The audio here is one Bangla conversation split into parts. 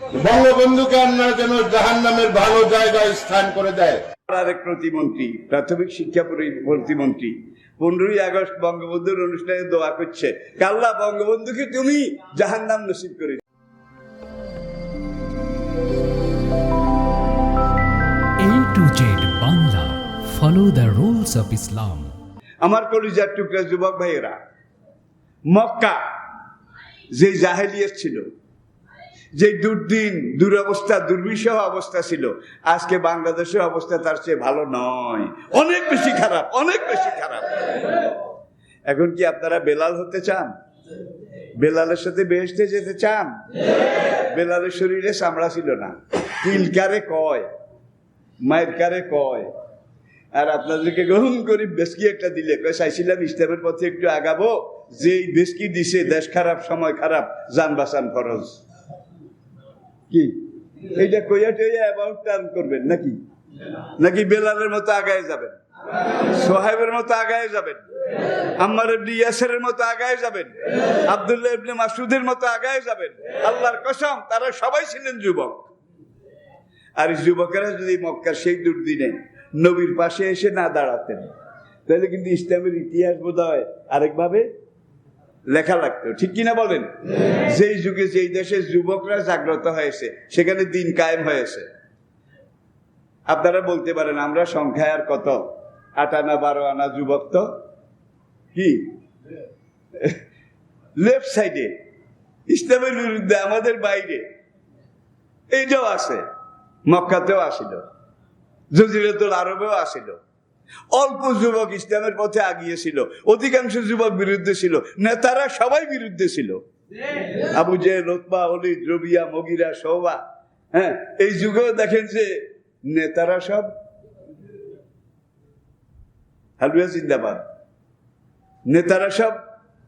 বঙ্গবন্ধুকে আল্লাহ যেন জাহান্নামের ভালো জায়গায় স্থান করে দেয়। আরেক প্রতিমন্ত্রী, প্রাথমিক শিক্ষা প্রতিমন্ত্রী 15ই আগস্ট বঙ্গবন্ধুর অনুষ্ঠানে দোয়া করছে, আল্লাহ বঙ্গবন্ধুকে তুমি জাহান্নাম নসিব করে। AtoZ Bangla, follow the rules of Islam. আমার কলিজার টুকরা যুবক ভাইয়েরা, মক্কা যে জাহেলিয়াত ছিল, যে দুর্দিন, দুরবস্থা, দুর্বিষহ অবস্থা ছিল, আজকে বাংলাদেশের অবস্থা তার চেয়ে ভালো নয়, অনেক বেশি খারাপ, অনেক বেশি খারাপ। এখন কি আপনারা বেলাল হতে চান? বেলালের সাথে বেহেশতে যেতে চান? বেলালের শরীরে চামড়া ছিল না, তিল কারে কয়, মায়ের কারে কয়, আর আপনাদেরকে গ্রহণ করি বেশকি একটা দিলে চাইছিলাম ইসলামের পথে একটু আগাবো, যেই বেশকি দিছে দেশ খারাপ, সময় খারাপ, জান বাঁচান ফরজ। কি এইটা কইয়া টইয়া অ্যাবাউট টার্ন করবেন নাকি? নাকি বেলালের মতো আগায় যাবেন, সোহাইবের মতো আগায় যাবেন, আম্মার ইবনে ইয়াসিরের মতো আগায় যাবেন, আব্দুল্লাহ ইবনে মাসউদের মতো আগায় যাবেন? আল্লাহর কসম, তারা সবাই ছিলেন যুবক। আর যুবকেরা যদি মক্কার সেই দুর্দিনে নবীর পাশে এসে না দাঁড়াতেন, তাহলে কিন্তু ইসলামের ইতিহাস বোধহয় আরেকভাবে লেখা লাগতো, ঠিক কিনা বলেন? যেই যুগে যেই দেশের যুবকরা জাগ্রত হয়েছে, সেখানে দিন কায়েম হয়েছে। আপনারা বলতে পারেন আমরা সংখ্যায় আর কত, 8 আনা 12 আনা যুবক, তো কি লেফট সাইডে ইসলামের বিরুদ্ধে আমাদের বাইরে এইটাও আছে, মক্কাতেও আসিল, জজিরাতুল আরবেও আসিল। অল্প যুবক ইসলামের পথে আগিয়েছিল, অধিকাংশ যুবক বিরুদ্ধে ছিল, নেতারা সবাই বিরুদ্ধে ছিল। Abu Jahl, Utba, Walid, Rabia, মুগীরা, Shobha. হ্যাঁ, এই যুগেও দেখেন যে নেতারা সব হালুয়া জিন্দাবাদ, নেতারা সব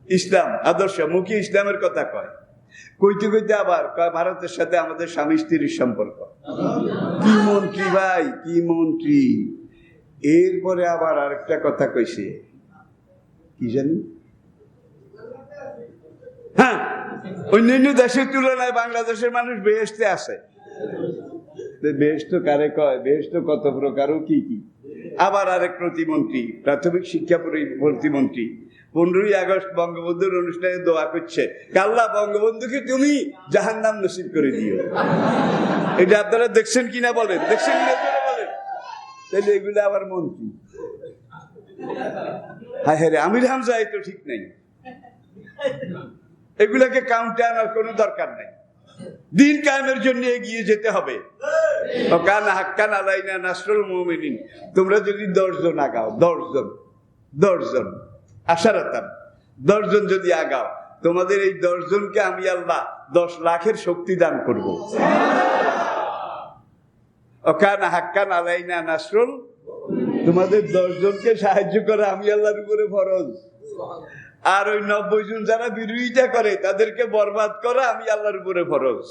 ইসলাম আদর্শ, মুখে ইসলামের কথা কয়, কইতে কইতে আবার কয় ভারতের সাথে আমাদের স্বামী স্ত্রীর সম্পর্ক। কি মন্ত্রী ভাই, কি মন্ত্রী! এরপরে আবার আরেকটা কথা কইছে, কি জানি, হ্যাঁ, অন্যান্য দেশের তুলনায় বাংলাদেশের মানুষ বেহেশতে আছে। বেহেশত কারে কয়, বেহেশত কত প্রকার, কি কি। আবার আরেক প্রতিমন্ত্রী, প্রাথমিক শিক্ষা প্রতিমন্ত্রী 15ই আগস্ট বঙ্গবন্ধুর অনুষ্ঠানে দোয়া করছে, আল্লাহ বঙ্গবন্ধুকে তুমি জাহান্নাম নসিব করে দিও। এটা আপনারা দেখছেন কিনা বলেন, দেখছেন কিনা বলেন? তাহলে এগুলো আবার মন্ত্রী, হ্যাঁ হ্যাঁ, আমির হামজা এই তো ঠিক নাই। এগুলাকে কাউন্টে আনার কোনো দরকার নাই, দিন কায়েমের জন্য এগিয়ে যেতে হবে। ওয়াকানা হাক্কান আলাইনা নাসরুল মুমিনিন। তোমরা যদি 10 জন আগাও, 10 জন আশারাতান, 10 জন যদি আগাও, তোমাদের এই 10 জনকে আমি আল্লাহ 10 লাখের শক্তি দান করব। ওয়াকানা হাক্কান আলাইনা নাসরুল, তোমাদের 10 জনকে সাহায্য করা আমি আল্লাহর উপরে ফরজ। আর ওই 90 জন যারা বিরোধিতা করে তাদেরকে বরবাদ করা আমি আল্লাহর উপরে ফরজ।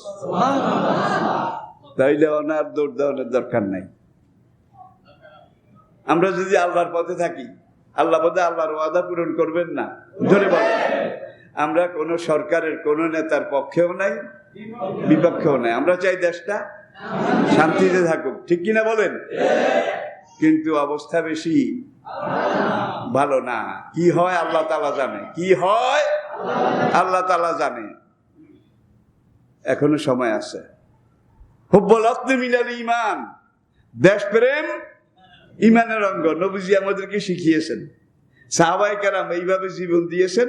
তাইলে ওনার দৌড় দেওয়ানোর দরকার নাই। আমরা যদি আল্লাহর পথে থাকি, আল্লাহ বোধহয় আল্লাহর ওয়াদা পূরণ করবেন না, জোরে বলেন। আমরা কোন সরকারের কোন নেতার পক্ষেও নাই, বিপক্ষেও নাই। আমরা চাই দেশটা শান্তিতে থাকুক, ঠিক কিনা বলেন? কিন্তু অবস্থা বেশি ভালো না। কি হয় আল্লাহ তাআলা জানে, কি হয় আল্লাহ তাআলা জানে। এখনো সময় আছে। হুব্বুল ওয়াতনি মিনাল ঈমান, দেশপ্রেম ঈমানের অঙ্গ। নবীজি আমাদেরকে শিখিয়েছেন, সাহাবায়ে কেরাম এইভাবে জীবন দিয়েছেন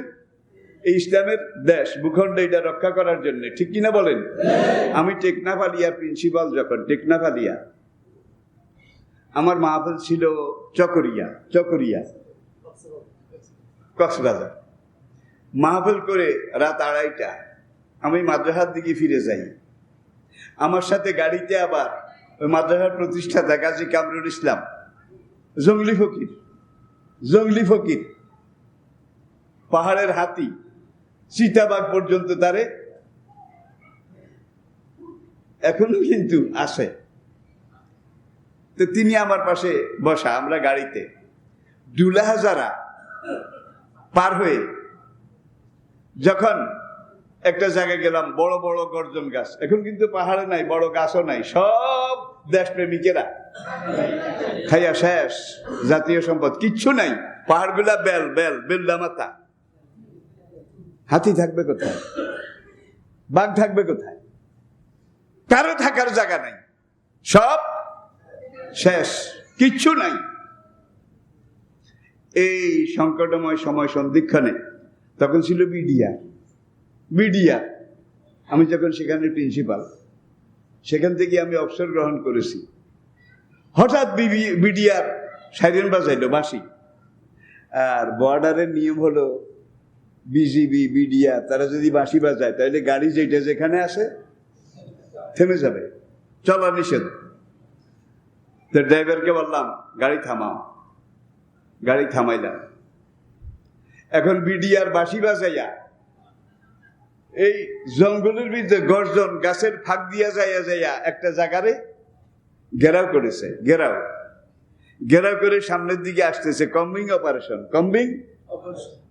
এই ইসলামের দেশ ভূখণ্ড এটা রক্ষা করার জন্য, ঠিক কিনা বলেন? আমি টেকনাফ আলিয়া প্রিন্সিপাল, যখন টেকনাফ আলিয়া, আমার মাহফিল ছিল চকরিয়া কক্সবাজার। মাহফিল করে রাত 2:30 আমি মাদ্রাসার দিকে ফিরে যাই। আমার সাথে গাড়িতে আবার ওই মাদ্রাসার প্রতিষ্ঠাতা গাজী কামরুল ইসলাম, জঙ্গলি ফকির, পাহাড়ের হাতি, চিতাবাঘ পর্যন্ত তারে এখনো কিন্তু আসে। তো তিনি আমার পাশে বসা, আমরা গাড়িতে ডুলাহাজারা পার হয়ে যখন একটা জায়গায় গেলাম, বড় বড় গর্জন গাছ। এখন কিন্তু পাহাড়ে নাই, বড় গাছও নাই, সব দেশপ্রেমিকেরা খাইয়া শেষ, জাতীয় সম্পদ কিচ্ছু নাই। পাহাড়গুলা বেলদা মাথা। হাতি থাকবে কোথায়? বাঘ থাকবে কোথায়? কারো থাকার জায়গা নাই, সব শেষ, কিচ্ছু নাই। এই সংকটময় সময় সন্ধিক্ষণে তখন ছিল বিডিয়া। আমি যখন সেখানে প্রিন্সিপাল, সেখান থেকে আমি অবসর গ্রহণ করেছি। হঠাৎ বিডিআর সাইরেন বাজাইলো, বাঁশি। আর বর্ডারের নিয়ম হলো বিজিবি বিডিআর তারা যদি বাঁশি বাজায় তাহলে গাড়ি যেটা যেখানে আসে থেমে যাবে, চলা নিষেধ। তো ড্রাইভারকে বললাম গাড়ি থামাও, গাড়ি থামাইলাম। এখন বিডিআর বাঁশি বাজাইয়া এই জঙ্গলের ভিতরে গর্জন, গাছের ফাঁক দিয়া যাইয়া একটা জায়গারে ঘেরাও করেছে। ঘেরাও করে সামনের দিকে আসতেছে, কম্বিং অপারেশন।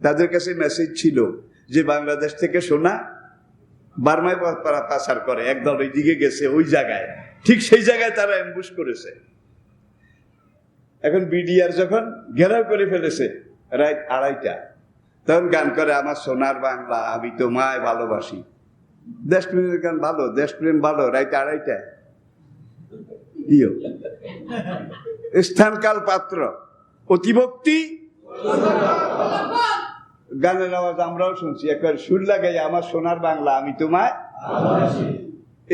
তাদের কাছে মেসেজ ছিল যে বাংলাদেশ থেকে সোনা বার্মায় পাচার করে, একদল ওই দিকে গেছে, ওই জায়গায়, ঠিক সেই জায়গায় তারা অ্যাম্বুশ করেছে। এখন বিডিআর যখন ঘেরাও করে ফেলেছে রাত 2:30, তখন গান করে আমার সোনার বাংলা আমি তোমায় ভালোবাসি। দেশপ্রেমের গান ভালো, দেশপ্রেম ভালো, রাত 2:30। স্থানকাল পাত্র, অতিভক্তি। গানের আওয়াজ আমরাও শুনছি, একবার সুর লাগাই আমার সোনার বাংলা আমি তোমায়।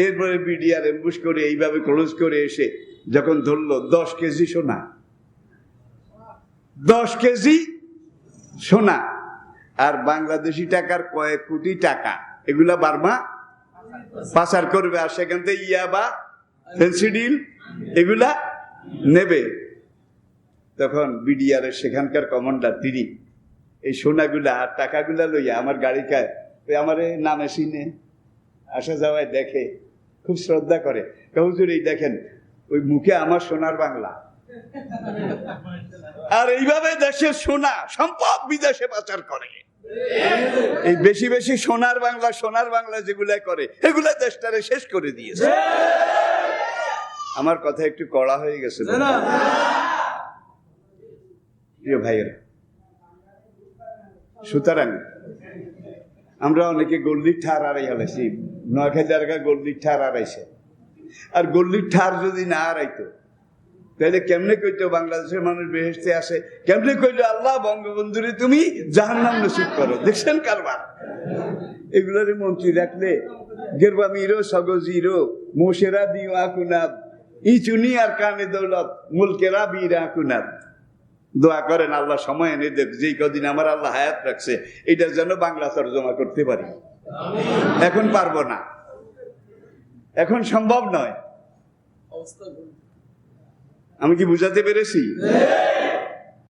এরপরে বিডিআর এমবুশ করে এইভাবে ক্লোজ করে এসে যখন ধরলো 10 কেজি সোনা, 10 কেজি সোনা আর বাংলাদেশি টাকার কয়েক কোটি টাকা, এগুলা বার্মা পাচার করবে। আর সেখান থেকে ইয়াবা, ফেন্সিডিল এগুলা নেবে। তখন বিডিআর এর সেখানকার কমান্ডার তিনি এই সোনাগুলা আর টাকাগুলা লইয়া আমার গাড়িকায়, ওই আমার নামে চিনে, আসা যাওয়ায় দেখে, খুব শ্রদ্ধা করে। হুজুর এই দেখেন, ওই মুখে আমার সোনার বাংলা। আর এইভাবে দেশের সোনা সম্পদ বিদেশে পাচার করে। এই বেশি বেশি সোনার বাংলা যেগুলা করে, এগুলা দেশটারে শেষ করে দিয়েছে। আমার কথা একটু কড়া হয়ে গেছে প্রিয় ভাইয়েরা। সুতরাং আমরা অনেকে গল্লির ঠার আড়াই হারাইছি, 9,000 গল্লির ঠার আড়াইছে। আর গল্লির ঠার যদি না আড়াইতো তাহলে কেমনে কইতো বাংলাদেশের মানুষ বেহেশতে আসে? কেমনে কইতো আল্লাহ বঙ্গবন্ধুরে তুমি জাহান্নাম নসিব করো? দেখছেন কারবার। এগুলোর মন্ত্রী রাখলে গেরবা মিরো সগজিরো মোশেরা দিও আকুনাদ ই চুনি আর কানে দৌলত মুলকেরা বীরা আকুনাদ। দোয়া করেন আল্লাহ সময় এনে দেখ, যেই কদিন আমার আল্লাহ হায়াত রাখছে এটা যেন বাংলা তরজমা করতে পারি। এখন পারবো না, এখন সম্ভব নয়। আমি কি বুঝাতে পেরেছি?